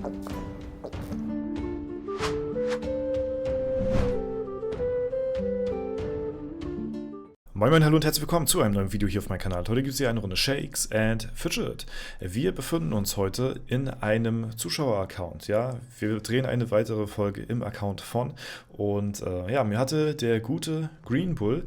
Moin Moin, hallo und herzlich willkommen zu einem neuen Video hier auf meinem Kanal. Heute gibt es hier eine Runde Shakes and Fidget. Wir befinden uns heute in einem Zuschauer-Account. Ja, wir drehen eine weitere Folge im Account von. Und ja, mir hatte der gute Green Bull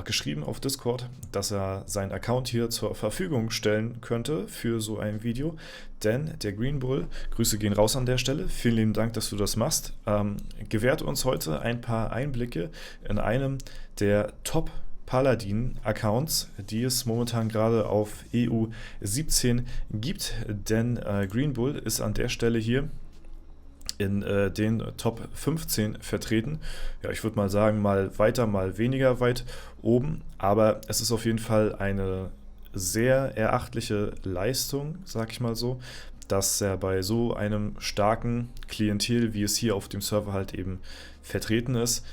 geschrieben auf Discord, dass er seinen Account hier zur Verfügung stellen könnte für so ein Video. Denn der Green Bull, Grüße gehen raus an der Stelle, vielen lieben Dank, dass du das machst, gewährt uns heute ein paar Einblicke in einem der Top-Paladin-Accounts, die es momentan gerade auf EU17 gibt. Denn Green Bull ist an der Stelle hier in den Top 15 vertreten. Ja, ich würde mal sagen, mal weiter, mal weniger weit oben, aber es ist auf jeden Fall eine sehr erachtliche Leistung, sag ich mal so, dass er bei so einem starken Klientel, wie es hier auf dem Server halt eben vertreten ist,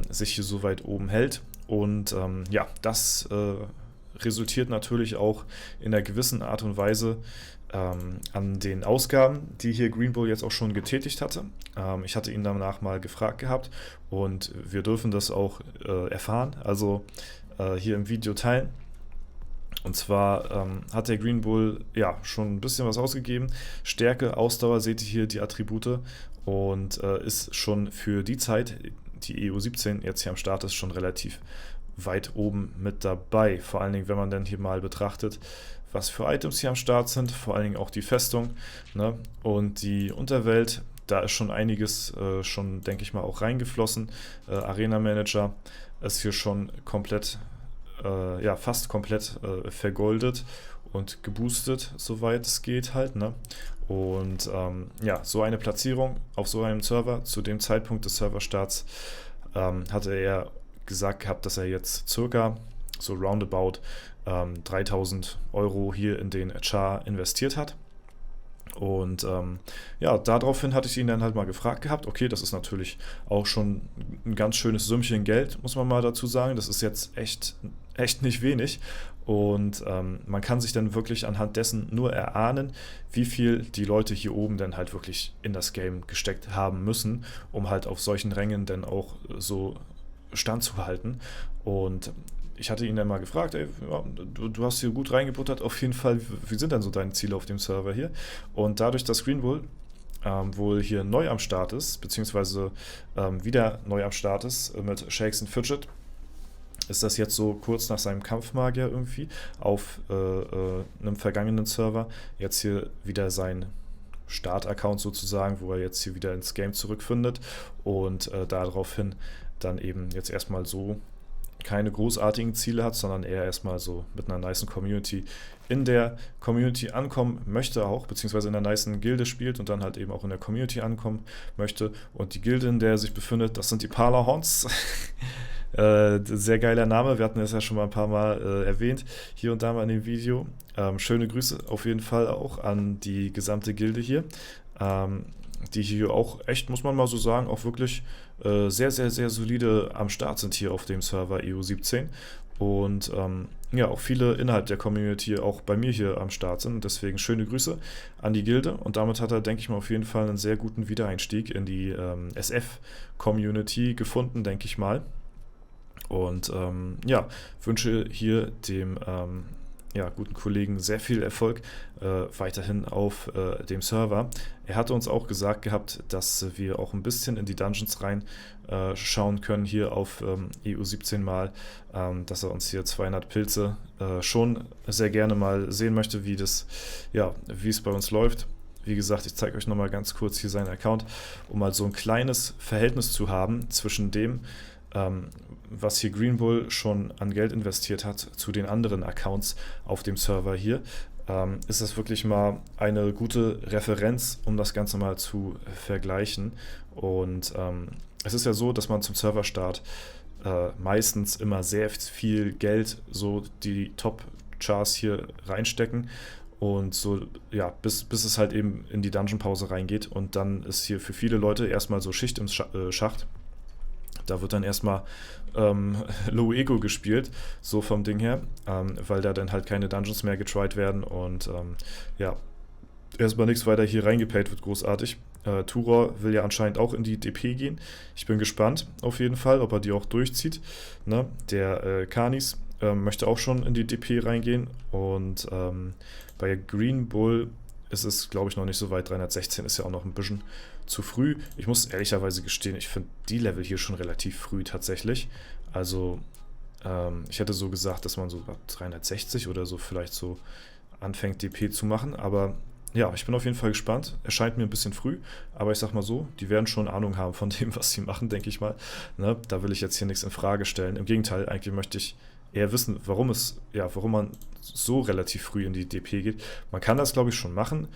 sich hier so weit oben hält. Und ja, das resultiert natürlich auch in einer gewissen Art und Weise an den Ausgaben, die hier Green Bull jetzt auch schon getätigt hatte. Ich hatte ihn danach mal gefragt gehabt und wir dürfen das auch erfahren, also hier im Video teilen. Und zwar hat der Green Bull ja schon ein bisschen was ausgegeben. Stärke, Ausdauer, seht ihr hier die Attribute, und ist schon für die Zeit, die EU17 jetzt hier am Start ist, schon relativ weit oben mit dabei. Vor allen Dingen, wenn man dann hier mal betrachtet, was für Items hier am Start sind, vor allen Dingen auch die Festung, ne? Und die Unterwelt, da ist schon einiges schon, denke ich mal, auch reingeflossen. Arena Manager ist hier schon komplett, ja, fast komplett vergoldet und geboostet, soweit es geht halt, ne? Und ja, so eine Platzierung auf so einem Server zu dem Zeitpunkt des Serverstarts hatte er gesagt gehabt, dass er jetzt circa so roundabout 3000 Euro hier in den Char investiert hat. Und ja, daraufhin hatte ich ihn dann halt mal gefragt gehabt, okay, das ist natürlich auch schon ein ganz schönes Sümmchen Geld, muss man mal dazu sagen, das ist jetzt echt nicht wenig. Und man kann sich dann wirklich anhand dessen nur erahnen, wie viel die Leute hier oben dann halt wirklich in das Game gesteckt haben müssen, um halt auf solchen Rängen dann auch so standzuhalten. Und ich hatte ihn dann mal gefragt, ey, ja, du hast hier gut reingebuttert, auf jeden Fall, wie sind denn so deine Ziele auf dem Server hier? Und dadurch, dass Green Bull wohl hier neu am Start ist, beziehungsweise wieder neu am Start ist mit Shakes and Fidget, ist das jetzt so kurz nach seinem Kampfmagier irgendwie auf einem vergangenen Server jetzt hier wieder sein Start-Account sozusagen, wo er jetzt hier wieder ins Game zurückfindet und daraufhin dann eben jetzt erstmal so keine großartigen Ziele hat, sondern eher erstmal so mit einer nicen Community in der Community ankommen möchte auch, beziehungsweise in einer nicen Gilde spielt und dann halt eben auch in der Community ankommen möchte. Und die Gilde, in der er sich befindet, das sind die Parlahorns. Sehr geiler Name, wir hatten es ja schon mal ein paar Mal erwähnt, hier und da mal in dem Video. Schöne Grüße auf jeden Fall auch an die gesamte Gilde hier, die hier auch echt, muss man mal so sagen, auch wirklich sehr solide am Start sind hier auf dem Server EU17 und ja, auch viele innerhalb der Community auch bei mir hier am Start sind und deswegen schöne Grüße an die Gilde und damit hat er, denke ich mal, auf jeden Fall einen sehr guten Wiedereinstieg in die SF-Community gefunden, denke ich mal. Und ja, wünsche hier dem ja, guten Kollegen sehr viel Erfolg weiterhin auf dem Server. Er hatte uns auch gesagt gehabt, dass wir auch ein bisschen in die Dungeons rein schauen können hier auf EU17 mal, dass er uns hier 200 Pilze schon sehr gerne mal sehen möchte, wie das, ja, wie es bei uns läuft. Wie gesagt, ich zeige euch nochmal ganz kurz hier seinen Account, um mal so ein kleines Verhältnis zu haben zwischen dem, was hier Green Bull schon an Geld investiert hat, zu den anderen Accounts auf dem Server hier, ist das wirklich mal eine gute Referenz, um das Ganze mal zu vergleichen. Und es ist ja so, dass man zum Serverstart meistens immer sehr viel Geld, so die Top-Chars hier reinstecken. Und so, ja, bis es halt eben in die Dungeon-Pause reingeht. Und dann ist hier für viele Leute erstmal so Schicht im Schacht. Da wird dann erstmal Low Ego gespielt, so vom Ding her, weil da dann halt keine Dungeons mehr getried werden und ja, erstmal nichts weiter hier reingepayt wird, großartig. Turor will ja anscheinend auch in die DP gehen. Ich bin gespannt auf jeden Fall, ob er die auch durchzieht. Ne? Der Kanis möchte auch schon in die DP reingehen. Und bei Green Bull ist es, glaube ich, noch nicht so weit. 316 ist ja auch noch ein bisschen zu früh. Ich muss ehrlicherweise gestehen, ich finde die Level hier schon relativ früh tatsächlich. Also ich hätte so gesagt, dass man so ab 360 oder so vielleicht so anfängt, DP zu machen. Aber ja, ich bin auf jeden Fall gespannt. Erscheint mir ein bisschen früh, aber ich sag mal so, die werden schon Ahnung haben von dem, was sie machen, denke ich mal. Ne? Da will ich jetzt hier nichts in Frage stellen. Im Gegenteil, eigentlich möchte ich eher wissen, warum man so relativ früh in die DP geht. Man kann das, glaube ich, schon machen.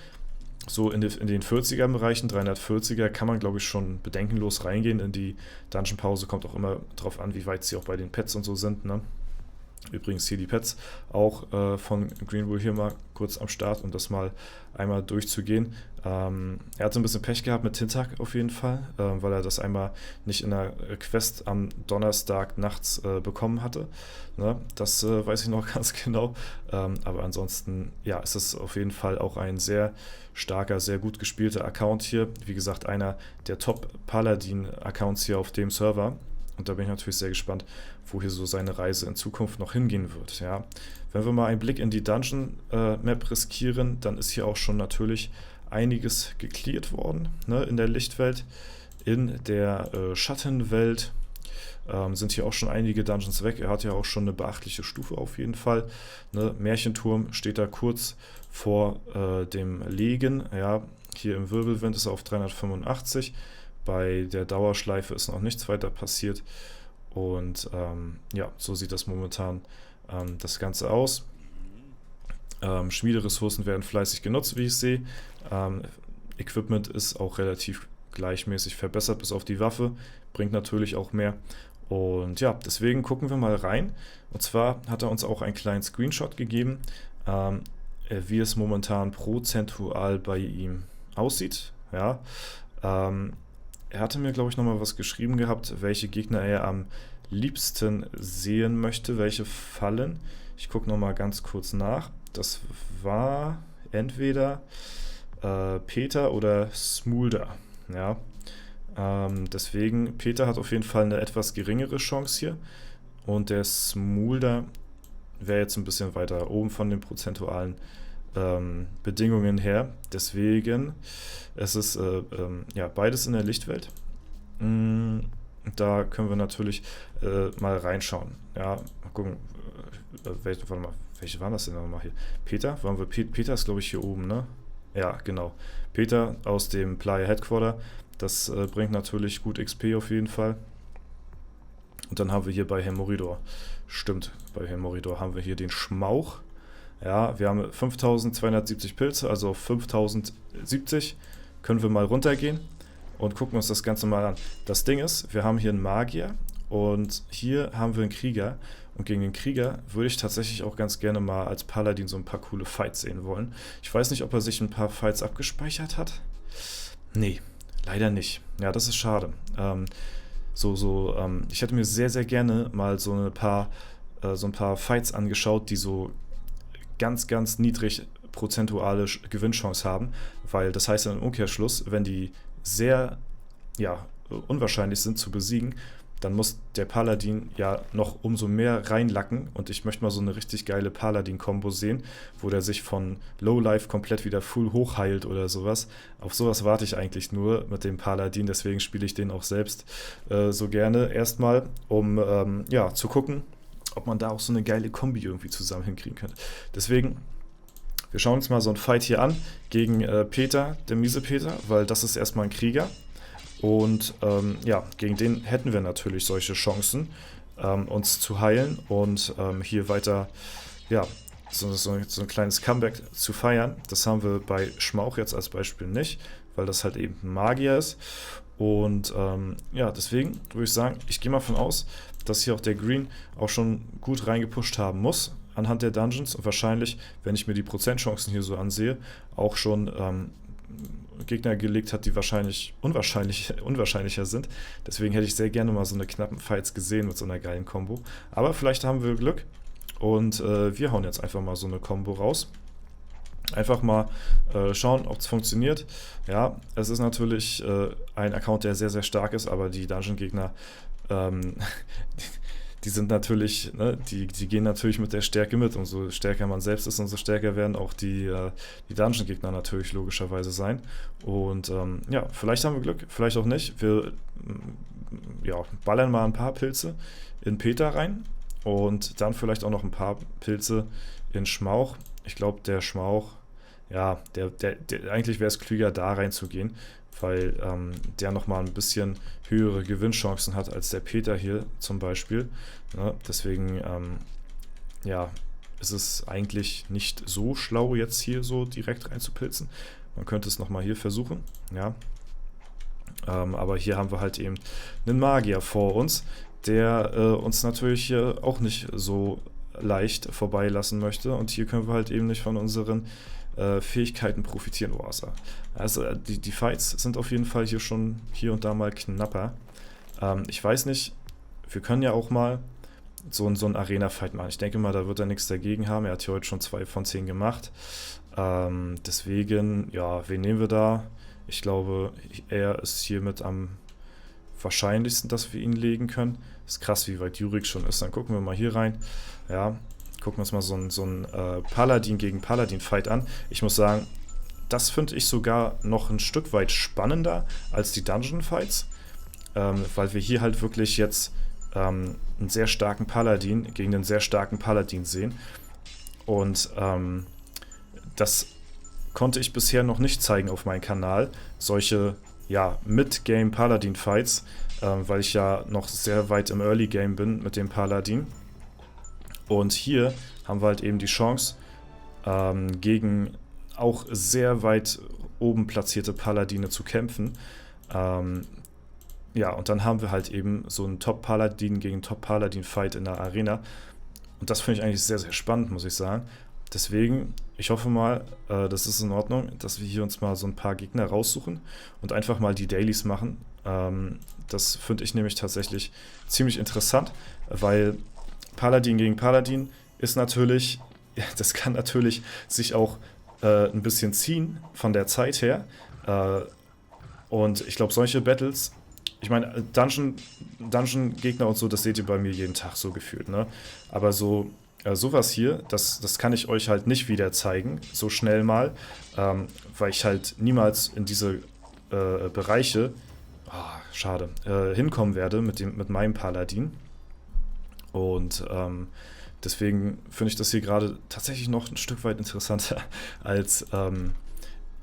So in den 40er-Bereichen, 340er, kann man, glaube ich, schon bedenkenlos reingehen in die Dungeon-Pause. Kommt auch immer drauf an, wie weit sie auch bei den Pets und so sind, ne? Übrigens hier die Pets auch von Green Bull hier mal kurz am Start, um das mal einmal durchzugehen. Er hatte ein bisschen Pech gehabt mit Tintak auf jeden Fall, weil er das einmal nicht in der Quest am Donnerstag nachts bekommen hatte. Ne? Das weiß ich noch ganz genau. Aber ansonsten, ja, ist es auf jeden Fall auch ein sehr starker, sehr gut gespielter Account hier. Wie gesagt, einer der Top-Paladin-Accounts hier auf dem Server. Und da bin ich natürlich sehr gespannt, wo hier so seine Reise in Zukunft noch hingehen wird. Ja. Wenn wir mal einen Blick in die Dungeon-Map riskieren, dann ist hier auch schon natürlich einiges gecleart worden, ne, in der Lichtwelt. In der Schattenwelt sind hier auch schon einige Dungeons weg. Er hat ja auch schon eine beachtliche Stufe auf jeden Fall. Ne. Märchenturm steht da kurz vor dem Legen. Ja. Hier im Wirbelwind ist er auf 385. Bei der Dauerschleife ist noch nichts weiter passiert. Und ja, so sieht das momentan das Ganze aus. Schmiederessourcen werden fleißig genutzt, wie ich sehe. Equipment ist auch relativ gleichmäßig verbessert, bis auf die Waffe. Bringt natürlich auch mehr. Und ja, deswegen gucken wir mal rein. Und zwar hat er uns auch einen kleinen Screenshot gegeben, wie es momentan prozentual bei ihm aussieht. Ja, er hatte mir, glaube ich, nochmal was geschrieben gehabt, welche Gegner er am liebsten sehen möchte, welche Fallen. Ich gucke nochmal ganz kurz nach. Das war entweder Peter oder Smulder. Ja. Deswegen, Peter hat auf jeden Fall eine etwas geringere Chance hier. Und der Smulder wäre jetzt ein bisschen weiter oben von den prozentualen Bedingungen her. Deswegen es ist ja beides in der Lichtwelt. Da können wir natürlich mal reinschauen. Ja, mal gucken. Warte mal, welche waren das denn nochmal hier? Peter? Peter ist, glaube ich, hier oben, ne? Ja, genau. Peter aus dem Playa Headquarter. Das bringt natürlich gut XP auf jeden Fall. Und dann haben wir hier bei Hemoridor. Stimmt, bei Hemoridor haben wir hier den Schmauch. Ja, wir haben 5270 Pilze, also auf 5070 können wir mal runtergehen und gucken uns das Ganze mal an. Das Ding ist, wir haben hier einen Magier und hier haben wir einen Krieger. Und gegen den Krieger würde ich tatsächlich auch ganz gerne mal als Paladin so ein paar coole Fights sehen wollen. Ich weiß nicht, ob er sich ein paar Fights abgespeichert hat. Nee, leider nicht. Ja, das ist schade. Ich hätte mir sehr, sehr gerne mal so ein paar Fights angeschaut, die so ganz, ganz niedrig prozentuale Gewinnchance haben, weil das heißt dann im Umkehrschluss, wenn die sehr unwahrscheinlich sind zu besiegen, dann muss der Paladin ja noch umso mehr reinlacken und ich möchte mal so eine richtig geile Paladin-Kombo sehen, wo der sich von Lowlife komplett wieder full hochheilt oder sowas. Auf sowas warte ich eigentlich nur mit dem Paladin, deswegen spiele ich den auch selbst so gerne erstmal, um zu gucken, ob man da auch so eine geile Kombi irgendwie zusammen hinkriegen könnte. Deswegen, wir schauen uns mal so einen Fight hier an gegen Peter, der miese Peter, weil das ist erstmal ein Krieger. Und gegen den hätten wir natürlich solche Chancen, uns zu heilen und hier weiter, so ein kleines Comeback zu feiern. Das haben wir bei Schmauch jetzt als Beispiel nicht, weil das halt eben ein Magier ist. Und deswegen würde ich sagen, ich gehe mal von aus, dass hier auch der Green auch schon gut reingepusht haben muss anhand der Dungeons und wahrscheinlich, wenn ich mir die Prozentchancen hier so ansehe, auch schon Gegner gelegt hat, die wahrscheinlich unwahrscheinlicher sind. Deswegen hätte ich sehr gerne mal so eine knappen Fights gesehen mit so einer geilen Combo. Aber vielleicht haben wir Glück und wir hauen jetzt einfach mal so eine Combo raus. Einfach mal schauen, ob es funktioniert. Ja, es ist natürlich ein Account, der sehr, sehr stark ist, aber die Dungeon-Gegner, ähm, die sind natürlich, ne, die gehen natürlich mit der Stärke mit. Umso stärker man selbst ist, umso stärker werden auch die Dungeon-Gegner natürlich logischerweise sein. Und ja, vielleicht haben wir Glück, vielleicht auch nicht. Wir ja, ballern mal ein paar Pilze in Peter rein und dann vielleicht auch noch ein paar Pilze in Schmauch. Ich glaube, der Schmauch, ja, eigentlich wäre es klüger, da reinzugehen, weil der nochmal ein bisschen höhere Gewinnchancen hat als der Peter hier zum Beispiel. Ne? Deswegen, ja, ist es eigentlich nicht so schlau, jetzt hier so direkt reinzupilzen. Man könnte es nochmal hier versuchen, ja. Aber hier haben wir halt eben einen Magier vor uns, der uns natürlich hier auch nicht so leicht vorbeilassen möchte. Und hier können wir halt eben nicht von unseren Fähigkeiten profitieren. Oh, also die Fights sind auf jeden Fall hier schon hier und da mal knapper. Ich weiß nicht, wir können ja auch mal so einen Arena-Fight machen. Ich denke mal, da wird er nichts dagegen haben. Er hat hier heute schon 2 von 10 gemacht. Deswegen, ja, wen nehmen wir da? Ich glaube, er ist hiermit am wahrscheinlichsten, dass wir ihn legen können. Ist krass, wie weit Jurik schon ist. Dann gucken wir mal hier rein. Ja, gucken wir uns mal so einen Paladin gegen Paladin-Fight an. Ich muss sagen, das finde ich sogar noch ein Stück weit spannender als die Dungeon-Fights, weil wir hier halt wirklich jetzt einen sehr starken Paladin gegen einen sehr starken Paladin sehen. Und das konnte ich bisher noch nicht zeigen auf meinem Kanal. Solche, ja, Mid-Game-Paladin-Fights, weil ich ja noch sehr weit im Early-Game bin mit dem Paladin. Und hier haben wir halt eben die Chance, gegen auch sehr weit oben platzierte Paladine zu kämpfen. Ja, und dann haben wir halt eben so einen Top-Paladin gegen Top-Paladin-Fight in der Arena. Und das finde ich eigentlich sehr, sehr spannend, muss ich sagen. Deswegen, ich hoffe mal, das ist in Ordnung, dass wir hier uns mal so ein paar Gegner raussuchen und einfach mal die Dailies machen. Das finde ich nämlich tatsächlich ziemlich interessant, weil Paladin gegen Paladin ist natürlich, ja, das kann natürlich sich auch ein bisschen ziehen von der Zeit her. Und ich glaube, solche Battles, ich meine, Dungeon-Gegner und so, das seht ihr bei mir jeden Tag so gefühlt, ne? Aber so sowas hier, das kann ich euch halt nicht wieder zeigen, so schnell mal, weil ich halt niemals in diese Bereiche, schade, hinkommen werde mit meinem Paladin. Und deswegen finde ich das hier gerade tatsächlich noch ein Stück weit interessanter als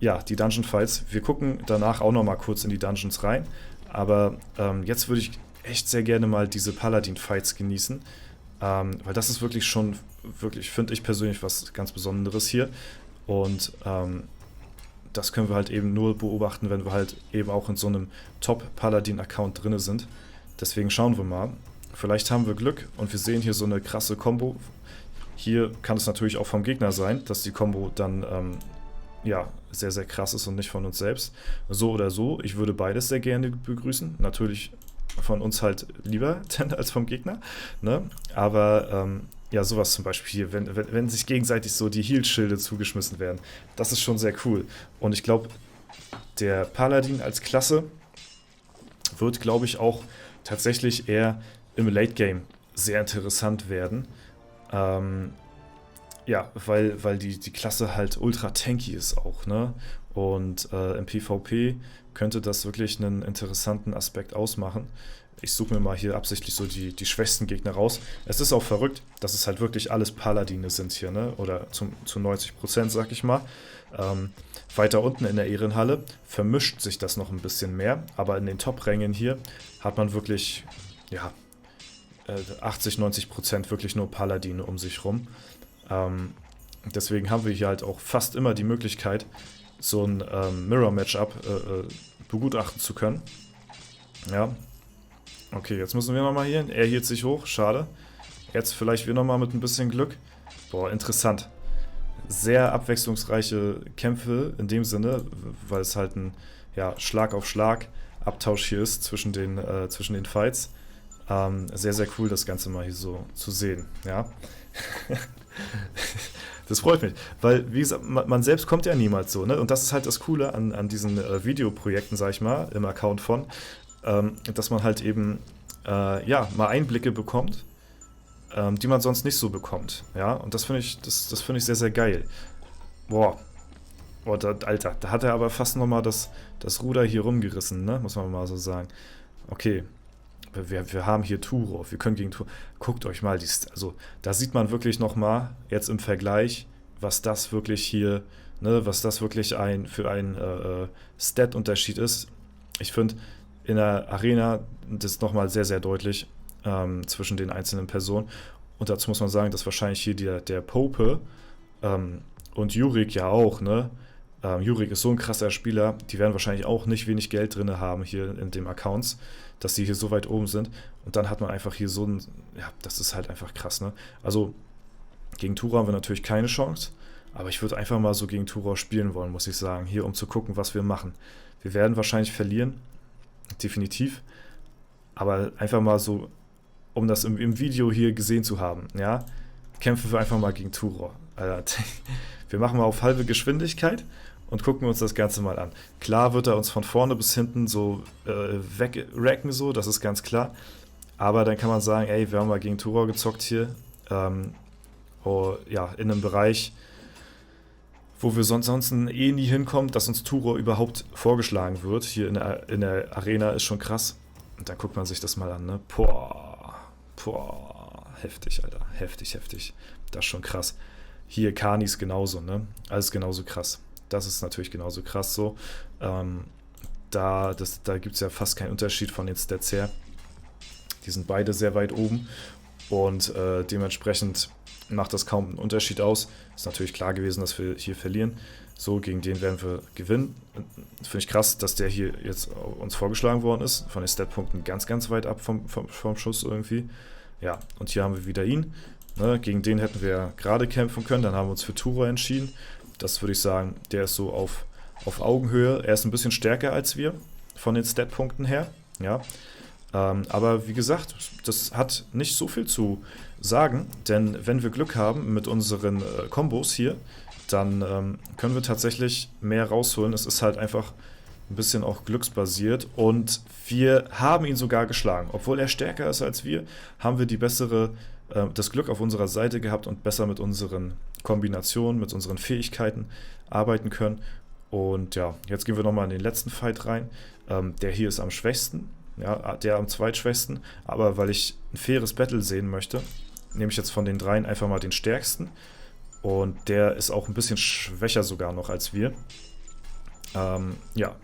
ja, die Dungeon Fights. Wir gucken danach auch noch mal kurz in die Dungeons rein, aber jetzt würde ich echt sehr gerne mal diese Paladin Fights genießen. Weil das ist wirklich schon, wirklich, finde ich persönlich, was ganz Besonderes hier. Und das können wir halt eben nur beobachten, wenn wir halt eben auch in so einem Top-Paladin-Account drin sind. Deswegen schauen wir mal. Vielleicht haben wir Glück und wir sehen hier so eine krasse Combo. Hier kann es natürlich auch vom Gegner sein, dass die Combo dann ja, sehr, sehr krass ist und nicht von uns selbst. So oder so, ich würde beides sehr gerne begrüßen. Natürlich von uns halt lieber als vom Gegner, ne? Aber ja, sowas zum Beispiel hier, wenn sich gegenseitig so die Heal-Schilde zugeschmissen werden, das ist schon sehr cool. Und ich glaube, der Paladin als Klasse wird, glaube ich, auch tatsächlich eher im Late-Game sehr interessant werden. Ja, weil die Klasse halt ultra tanky ist auch, ne? Und im PvP könnte das wirklich einen interessanten Aspekt ausmachen. Ich suche mir mal hier absichtlich so die schwächsten Gegner raus. Es ist auch verrückt, dass es halt wirklich alles Paladine sind hier, ne? Oder zu 90%, sag ich mal. Weiter unten in der Ehrenhalle vermischt sich das noch ein bisschen mehr, aber in den Top-Rängen hier hat man wirklich, ja, 80-90% wirklich nur Paladine um sich rum. Deswegen haben wir hier halt auch fast immer die Möglichkeit, so ein Mirror-Matchup begutachten zu können. Ja. Okay, jetzt müssen wir nochmal hier hin. Er hielt sich hoch, schade. Jetzt vielleicht wir nochmal mit ein bisschen Glück. Boah, interessant. Sehr abwechslungsreiche Kämpfe in dem Sinne, weil es halt ein, ja, Schlag auf Schlag Abtausch hier ist zwischen den Fights. Sehr, sehr cool, das Ganze mal hier so zu sehen, ja. Das freut mich, weil, wie gesagt, man selbst kommt ja niemals so, ne? Und das ist halt das Coole an diesen Videoprojekten, sag ich mal, im Account von, dass man halt eben, ja, mal Einblicke bekommt, die man sonst nicht so bekommt, ja? Und das finde ich sehr, sehr geil. Boah, boah, Alter, da hat er aber fast nochmal das Ruder hier rumgerissen, ne? Muss man mal so sagen. Okay, wir haben hier Turov, wir können gegen Turov. Guckt euch mal, also da sieht man wirklich nochmal jetzt im Vergleich, was das wirklich hier, ne, was das wirklich für ein Stat-Unterschied ist. Ich finde in der Arena das nochmal sehr, sehr deutlich zwischen den einzelnen Personen. Und dazu muss man sagen, dass wahrscheinlich hier der Pope und Jurik ja auch, ne? Jurik ist so ein krasser Spieler, die werden wahrscheinlich auch nicht wenig Geld drin haben hier in dem Accounts, dass die hier so weit oben sind. Und dann hat man einfach hier so ein, ja, das ist halt einfach krass, ne? Also gegen Tura haben wir natürlich keine Chance, aber ich würde einfach mal so gegen Tura spielen wollen, muss ich sagen, hier um zu gucken, was wir machen. Wir werden wahrscheinlich verlieren, definitiv, aber einfach mal so, um das im Video hier gesehen zu haben, ja, kämpfen wir einfach mal gegen Tura. Alter, wir machen mal auf halbe Geschwindigkeit und gucken uns das Ganze mal an. Klar wird er uns von vorne bis hinten so wegracken, so, das ist ganz klar. Aber dann kann man sagen, ey, wir haben mal gegen Tura gezockt hier. Ja, in einem Bereich, wo wir sonst eh nie hinkommen, dass uns Tura überhaupt vorgeschlagen wird. Hier in der Arena ist schon krass. Und dann guckt man sich das mal an, ne? Boah, heftig, Alter. Heftig, heftig. Das ist schon krass. Hier Kanis genauso, ne? Alles genauso krass. Das ist natürlich genauso krass so. Da gibt es ja fast keinen Unterschied von den Stats her. Die sind beide sehr weit oben und dementsprechend macht das kaum einen Unterschied aus. Ist natürlich klar gewesen, dass wir hier verlieren. So, gegen den werden wir gewinnen. Finde ich krass, dass der hier jetzt uns vorgeschlagen worden ist. Von den Statpunkten ganz, ganz weit ab vom Schuss irgendwie. Ja, und hier haben wir wieder ihn. Ne, gegen den hätten wir gerade kämpfen können. Dann haben wir uns für Tura entschieden. Das würde ich sagen, der ist so auf Augenhöhe. Er ist ein bisschen stärker als wir von den Statpunkten her. Ja. Aber wie gesagt, das hat nicht so viel zu sagen, denn wenn wir Glück haben mit unseren Kombos hier, dann können wir tatsächlich mehr rausholen. Es ist halt einfach ein bisschen auch glücksbasiert und wir haben ihn sogar geschlagen. Obwohl er stärker ist als wir, haben wir das Glück auf unserer Seite gehabt und besser mit unseren Kombinationen, mit unseren Fähigkeiten arbeiten können. Und ja, jetzt gehen wir nochmal in den letzten Fight rein. Der hier ist am schwächsten. Ja, der am zweitschwächsten, aber weil ich ein faires Battle sehen möchte, nehme ich jetzt von den dreien einfach mal den stärksten und der ist auch ein bisschen schwächer sogar noch als wir. Ja,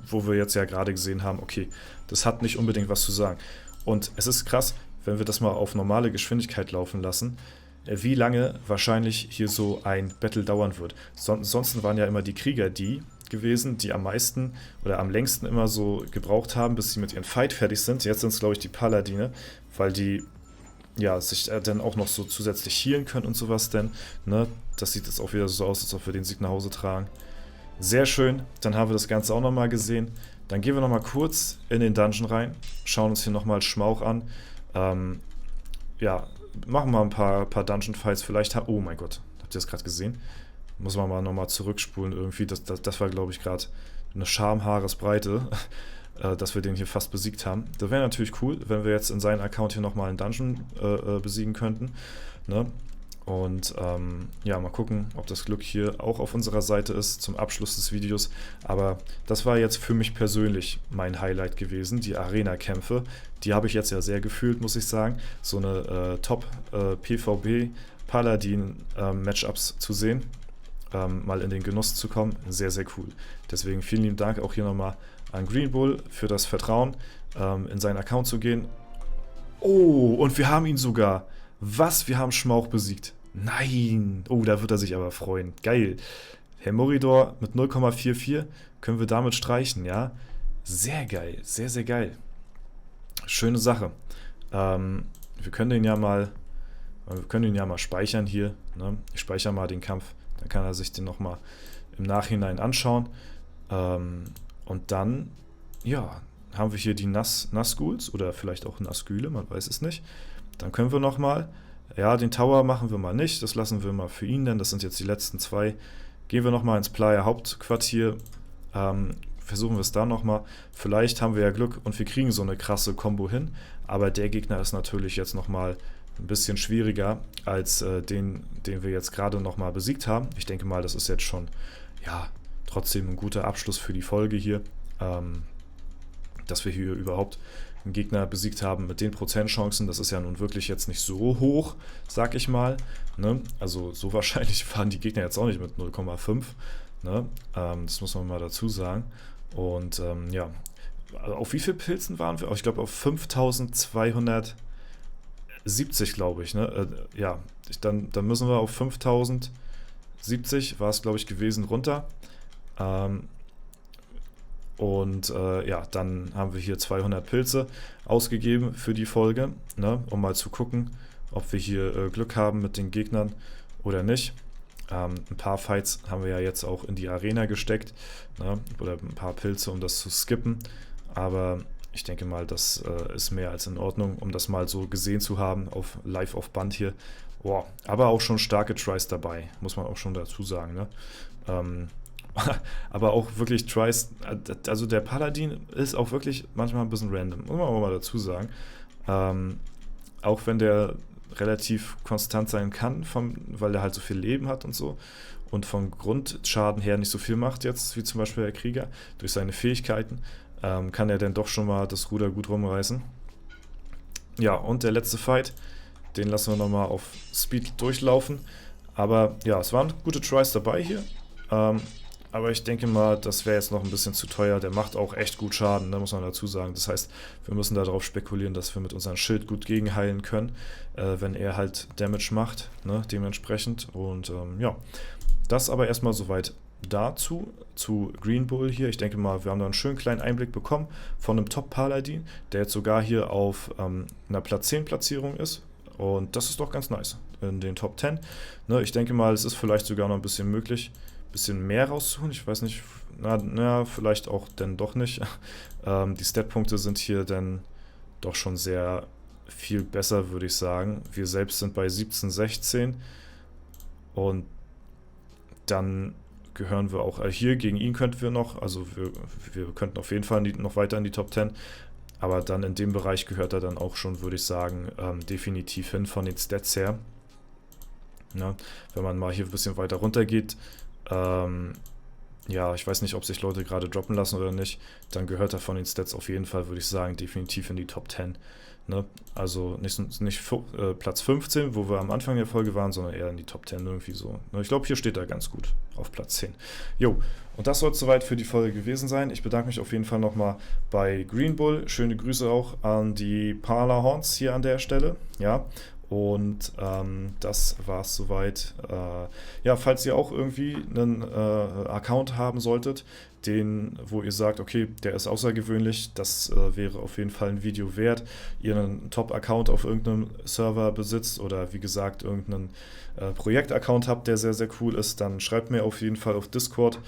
wo wir jetzt ja gerade gesehen haben, okay, das hat nicht unbedingt was zu sagen. Und es ist krass, wenn wir das mal auf normale Geschwindigkeit laufen lassen, wie lange wahrscheinlich hier so ein Battle dauern wird. Sonst waren ja immer die Krieger gewesen, die am meisten oder am längsten immer so gebraucht haben, bis sie mit ihren Fight fertig sind. Jetzt sind es, glaube ich, die Paladine, weil die ja sich dann auch noch so zusätzlich healen können und sowas denn. Ne? Das sieht jetzt auch wieder so aus, als ob wir den Sieg nach Hause tragen. Sehr schön, dann haben wir das Ganze auch nochmal gesehen. Dann gehen wir nochmal kurz in den Dungeon rein, schauen uns hier nochmal Schmauch an. Ja, machen wir ein paar Dungeon-Fights vielleicht. Oh mein Gott, habt ihr das gerade gesehen? Muss man mal nochmal zurückspulen irgendwie. Das war, glaube ich, gerade eine Schamhaaresbreite, dass wir den hier fast besiegt haben. Das wäre natürlich cool, wenn wir jetzt in seinen Account hier nochmal einen Dungeon besiegen könnten. Ne? Und ja, mal gucken, ob das Glück hier auch auf unserer Seite ist zum Abschluss des Videos. Aber das war jetzt für mich persönlich mein Highlight gewesen, die Arena-Kämpfe. Die habe ich jetzt ja sehr gefühlt, muss ich sagen. So eine Top-PvP-Paladin-Matchups zu sehen. Mal in den Genuss zu kommen, sehr, sehr cool. Deswegen vielen lieben Dank auch hier nochmal an Green Bull für das Vertrauen, in seinen Account zu gehen. Oh, und wir haben ihn sogar. Was? Wir haben Schmauch besiegt. Nein. Oh, da wird er sich aber freuen. Geil. Herr Moridor mit 0,44 können wir damit streichen, ja? Sehr geil. Sehr, sehr geil. Schöne Sache. Wir können ihn ja mal speichern hier. Ne? Ich speichere mal den Kampf. Dann kann er sich den nochmal im Nachhinein anschauen. Und dann, ja, haben wir hier die Nazguls oder vielleicht auch Nazgüle, man weiß es nicht. Dann können wir nochmal Ja, den Tower machen wir mal nicht, das lassen wir mal für ihn, denn das sind jetzt die letzten zwei. Gehen wir nochmal ins Playa Hauptquartier, versuchen wir es da nochmal. Vielleicht haben wir ja Glück und wir kriegen so eine krasse Combo hin, aber der Gegner ist natürlich jetzt nochmal ein bisschen schwieriger als den wir jetzt gerade nochmal besiegt haben. Ich denke mal, das ist jetzt schon, ja, trotzdem ein guter Abschluss für die Folge hier, dass wir hier überhaupt einen Gegner besiegt haben mit den Prozentchancen. Das ist ja nun wirklich jetzt nicht so hoch, sag ich mal. Ne? Also so wahrscheinlich fahren die Gegner jetzt auch nicht mit 0,5. Ne? Das muss man mal dazu sagen. Und ja, auf wie viel Pilzen waren wir? Ich glaube auf 5270, glaube ich. Ne? Ja, dann müssen wir auf 5070, war es glaube ich gewesen, runter. Ja, dann haben wir hier 200 Pilze ausgegeben für die Folge, ne, um mal zu gucken, ob wir hier Glück haben mit den Gegnern oder nicht. Ein paar Fights haben wir ja jetzt auch in die Arena gesteckt, ne, oder ein paar Pilze, um das zu skippen. Aber ich denke mal, das ist mehr als in Ordnung, um das mal so gesehen zu haben, live auf Band hier. Boah, aber auch schon starke Tries dabei, muss man auch schon dazu sagen, ne? Aber auch wirklich Tries, also der Paladin ist auch wirklich manchmal ein bisschen random, muss man auch mal dazu sagen. Auch wenn der relativ konstant sein kann, weil er halt so viel Leben hat und so und vom Grundschaden her nicht so viel macht jetzt, wie zum Beispiel der Krieger, durch seine Fähigkeiten, kann er dann doch schon mal das Ruder gut rumreißen. Ja, und der letzte Fight, den lassen wir nochmal auf Speed durchlaufen. Aber ja, es waren gute Tries dabei hier. Aber ich denke mal, das wäre jetzt noch ein bisschen zu teuer. Der macht auch echt gut Schaden, ne, muss man dazu sagen. Das heißt, wir müssen darauf spekulieren, dass wir mit unserem Schild gut gegenheilen können, wenn er halt Damage macht, ne, dementsprechend. Und ja, das aber erstmal soweit dazu, zu Green Bull hier. Ich denke mal, wir haben da einen schönen kleinen Einblick bekommen von einem Top-Paladin, der jetzt sogar hier auf einer Platz 10 Platzierung ist. Und das ist doch ganz nice in den Top 10. Ne, ich denke mal, es ist vielleicht sogar noch ein bisschen möglich, bisschen mehr rauszuholen. Ich weiß nicht, vielleicht auch denn doch nicht. Die Statpunkte sind hier dann doch schon sehr viel besser, würde ich sagen. Wir selbst sind bei 17, 16 und dann gehören wir auch hier, gegen ihn könnten wir noch, also wir könnten auf jeden Fall noch weiter in die Top 10, aber dann in dem Bereich gehört er dann auch schon, würde ich sagen, definitiv hin von den Stats her. Ja, wenn man mal hier ein bisschen weiter runter geht, ja, ich weiß nicht, ob sich Leute gerade droppen lassen oder nicht, dann gehört er von den Stats auf jeden Fall, würde ich sagen, definitiv in die Top 10. Ne? Also nicht Platz 15, wo wir am Anfang der Folge waren, sondern eher in die Top 10 irgendwie so. Ne? Ich glaube, hier steht er ganz gut auf Platz 10. Jo, und das soll es soweit für die Folge gewesen sein. Ich bedanke mich auf jeden Fall nochmal bei Green Bull. Schöne Grüße auch an die Parla Horns hier an der Stelle. Ja. Und das war es soweit. Ja, falls ihr auch irgendwie einen Account haben solltet, wo ihr sagt, okay, der ist außergewöhnlich, das wäre auf jeden Fall ein Video wert. Ihr einen Top-Account auf irgendeinem Server besitzt oder wie gesagt irgendeinen Projekt-Account habt, der sehr, sehr cool ist, dann schreibt mir auf jeden Fall auf Discord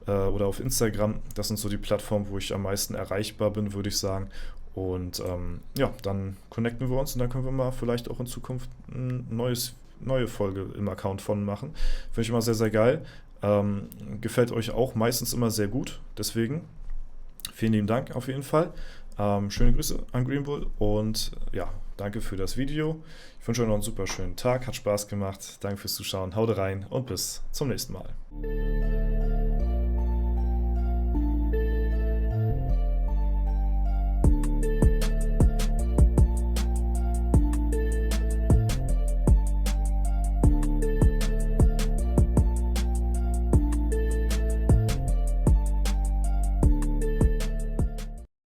oder auf Instagram. Das sind so die Plattformen, wo ich am meisten erreichbar bin, würde ich sagen. Und ja, dann connecten wir uns und dann können wir mal vielleicht auch in Zukunft eine neue Folge im Account von machen. Finde ich immer sehr, sehr geil. Gefällt euch auch meistens immer sehr gut. Deswegen vielen lieben Dank auf jeden Fall. Schöne Grüße an Green Bull und ja, danke für das Video. Ich wünsche euch noch einen super schönen Tag. Hat Spaß gemacht. Danke fürs Zuschauen. Haut rein und bis zum nächsten Mal.